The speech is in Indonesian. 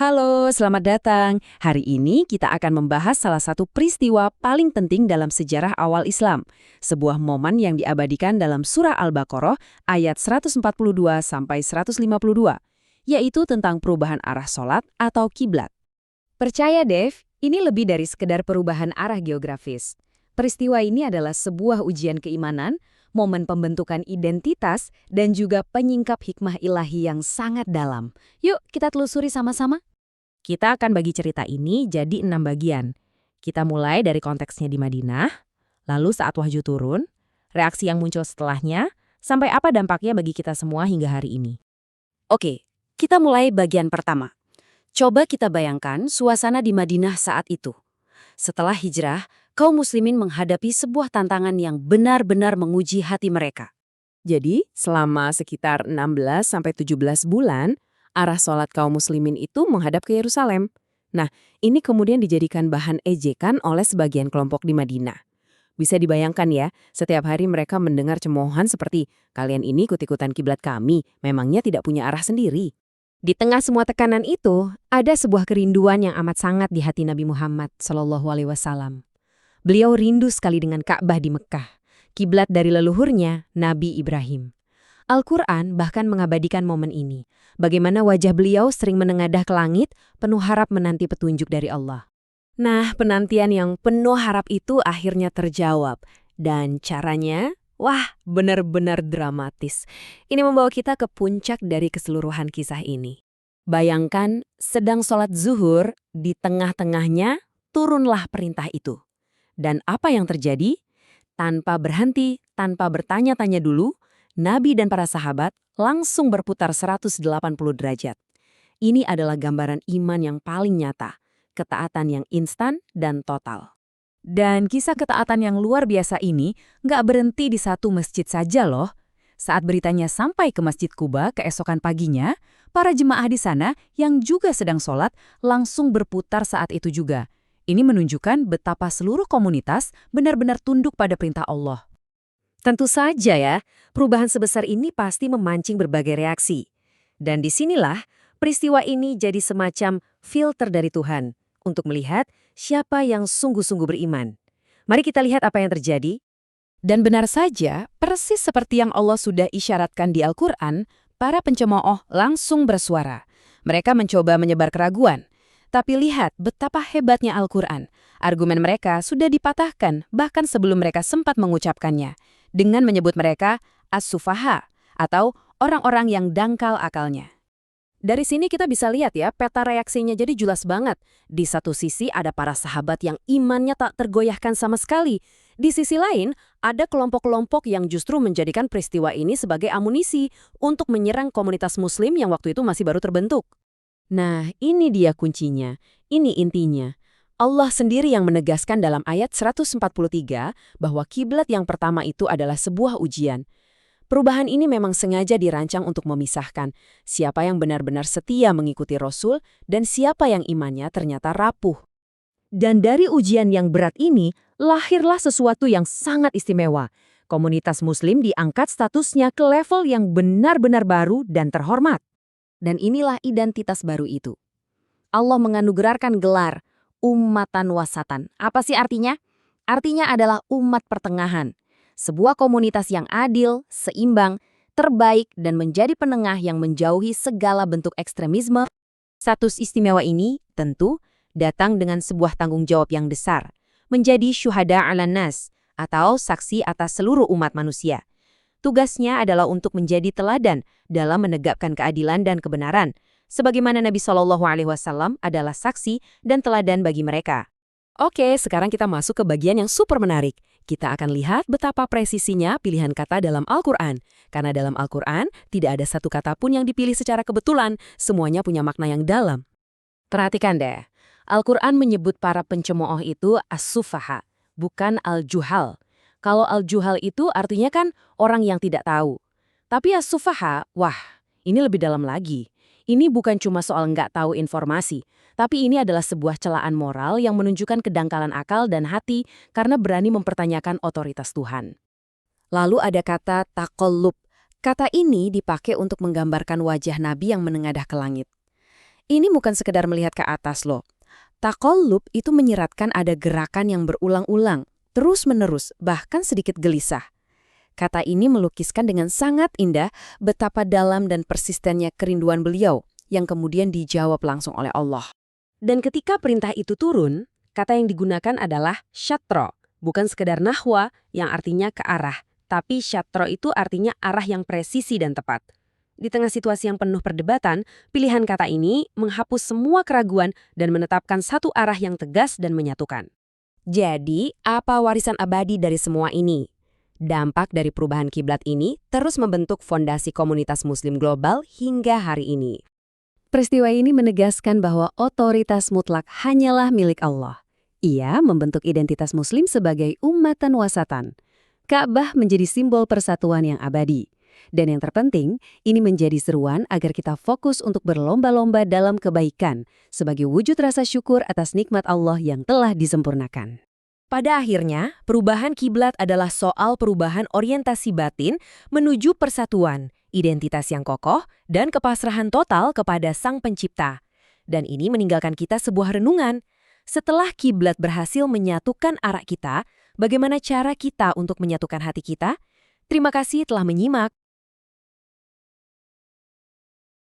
Halo, selamat datang. Hari ini kita akan membahas salah satu peristiwa paling penting dalam sejarah awal Islam. Sebuah momen yang diabadikan dalam surah Al-Baqarah ayat 142 sampai 152, yaitu tentang perubahan arah sholat atau kiblat. Percaya, Dev, ini lebih dari sekedar perubahan arah geografis. Peristiwa ini adalah sebuah ujian keimanan, momen pembentukan identitas, dan juga penyingkap hikmah ilahi yang sangat dalam. Yuk, kita telusuri sama-sama. Kita akan bagi cerita ini jadi 6 bagian. Kita mulai dari konteksnya di Madinah, lalu saat wahyu turun, reaksi yang muncul setelahnya, sampai apa dampaknya bagi kita semua hingga hari ini. Oke, kita mulai bagian pertama. Coba kita bayangkan suasana di Madinah saat itu. Setelah hijrah, kaum muslimin menghadapi sebuah tantangan yang benar-benar menguji hati mereka. Jadi, selama sekitar 16-17 bulan, arah sholat kaum muslimin itu menghadap ke Yerusalem. Nah, ini kemudian dijadikan bahan ejekan oleh sebagian kelompok di Madinah. Bisa dibayangkan ya, setiap hari mereka mendengar cemoohan seperti, kalian ini ikut-ikutan kiblat kami, memangnya tidak punya arah sendiri. Di tengah semua tekanan itu, ada sebuah kerinduan yang amat sangat di hati Nabi Muhammad SAW. Beliau rindu sekali dengan Ka'bah di Mekah, kiblat dari leluhurnya, Nabi Ibrahim. Al-Quran bahkan mengabadikan momen ini, bagaimana wajah beliau sering menengadah ke langit, penuh harap menanti petunjuk dari Allah. Nah, penantian yang penuh harap itu akhirnya terjawab. Dan caranya, wah, benar-benar dramatis. Ini membawa kita ke puncak dari keseluruhan kisah ini. Bayangkan, sedang sholat zuhur, di tengah-tengahnya turunlah perintah itu. Dan apa yang terjadi? Tanpa berhenti, tanpa bertanya-tanya dulu, Nabi dan para sahabat langsung berputar 180 derajat. Ini adalah gambaran iman yang paling nyata, ketaatan yang instan dan total. Dan kisah ketaatan yang luar biasa ini nggak berhenti di satu masjid saja loh. Saat beritanya sampai ke Masjid Kuba keesokan paginya, para jemaah di sana yang juga sedang sholat langsung berputar saat itu juga. Ini menunjukkan betapa seluruh komunitas benar-benar tunduk pada perintah Allah. Tentu saja ya, perubahan sebesar ini pasti memancing berbagai reaksi. Dan disinilah peristiwa ini jadi semacam filter dari Tuhan untuk melihat siapa yang sungguh-sungguh beriman. Mari kita lihat apa yang terjadi. Dan benar saja, persis seperti yang Allah sudah isyaratkan di Al-Quran, para pencemooh langsung bersuara. Mereka mencoba menyebar keraguan. Tapi lihat betapa hebatnya Al-Quran. Argumen mereka sudah dipatahkan bahkan sebelum mereka sempat mengucapkannya, dengan menyebut mereka as-sufaha, atau orang-orang yang dangkal akalnya. Dari sini kita bisa lihat ya, peta reaksinya jadi jelas banget. Di satu sisi ada para sahabat yang imannya tak tergoyahkan sama sekali. Di sisi lain, ada kelompok-kelompok yang justru menjadikan peristiwa ini sebagai amunisi untuk menyerang komunitas muslim yang waktu itu masih baru terbentuk. Nah, ini dia kuncinya. Ini intinya. Allah sendiri yang menegaskan dalam ayat 143 bahwa kiblat yang pertama itu adalah sebuah ujian. Perubahan ini memang sengaja dirancang untuk memisahkan siapa yang benar-benar setia mengikuti Rasul dan siapa yang imannya ternyata rapuh. Dan dari ujian yang berat ini, lahirlah sesuatu yang sangat istimewa. Komunitas Muslim diangkat statusnya ke level yang benar-benar baru dan terhormat. Dan inilah identitas baru itu. Allah menganugerahkan gelar ummatan wasatan. Apa sih artinya? Artinya adalah umat pertengahan. Sebuah komunitas yang adil, seimbang, terbaik, dan menjadi penengah yang menjauhi segala bentuk ekstremisme. Status istimewa ini, tentu, datang dengan sebuah tanggung jawab yang besar. Menjadi syuhada 'alan nas, atau saksi atas seluruh umat manusia. Tugasnya adalah untuk menjadi teladan dalam menegakkan keadilan dan kebenaran, sebagaimana Nabi SAW adalah saksi dan teladan bagi mereka. Oke, sekarang kita masuk ke bagian yang super menarik. Kita akan lihat betapa presisinya pilihan kata dalam Al-Quran. Karena dalam Al-Quran tidak ada satu kata pun yang dipilih secara kebetulan, semuanya punya makna yang dalam. Perhatikan deh, Al-Quran menyebut para pencemooh itu as-sufaha, bukan al-juhal. Kalau al-juhal itu artinya kan orang yang tidak tahu. Tapi as-sufaha, wah, ini lebih dalam lagi. Ini bukan cuma soal nggak tahu informasi, tapi ini adalah sebuah celaan moral yang menunjukkan kedangkalan akal dan hati karena berani mempertanyakan otoritas Tuhan. Lalu ada kata taqallub. Kata ini dipakai untuk menggambarkan wajah Nabi yang menengadah ke langit. Ini bukan sekedar melihat ke atas loh. Taqallub itu menyiratkan ada gerakan yang berulang-ulang, terus-menerus, bahkan sedikit gelisah. Kata ini melukiskan dengan sangat indah betapa dalam dan persistennya kerinduan beliau yang kemudian dijawab langsung oleh Allah. Dan ketika perintah itu turun, kata yang digunakan adalah syatro, bukan sekedar nahwa yang artinya ke arah, tapi syatro itu artinya arah yang presisi dan tepat. Di tengah situasi yang penuh perdebatan, pilihan kata ini menghapus semua keraguan dan menetapkan satu arah yang tegas dan menyatukan. Jadi, apa warisan abadi dari semua ini? Dampak dari perubahan kiblat ini terus membentuk fondasi komunitas Muslim global hingga hari ini. Peristiwa ini menegaskan bahwa otoritas mutlak hanyalah milik Allah. Ia membentuk identitas Muslim sebagai ummatan wasatan. Ka'bah menjadi simbol persatuan yang abadi. Dan yang terpenting, ini menjadi seruan agar kita fokus untuk berlomba-lomba dalam kebaikan sebagai wujud rasa syukur atas nikmat Allah yang telah disempurnakan. Pada akhirnya, perubahan kiblat adalah soal perubahan orientasi batin menuju persatuan, identitas yang kokoh, dan kepasrahan total kepada Sang Pencipta. Dan ini meninggalkan kita sebuah renungan. Setelah kiblat berhasil menyatukan arah kita, bagaimana cara kita untuk menyatukan hati kita? Terima kasih telah menyimak.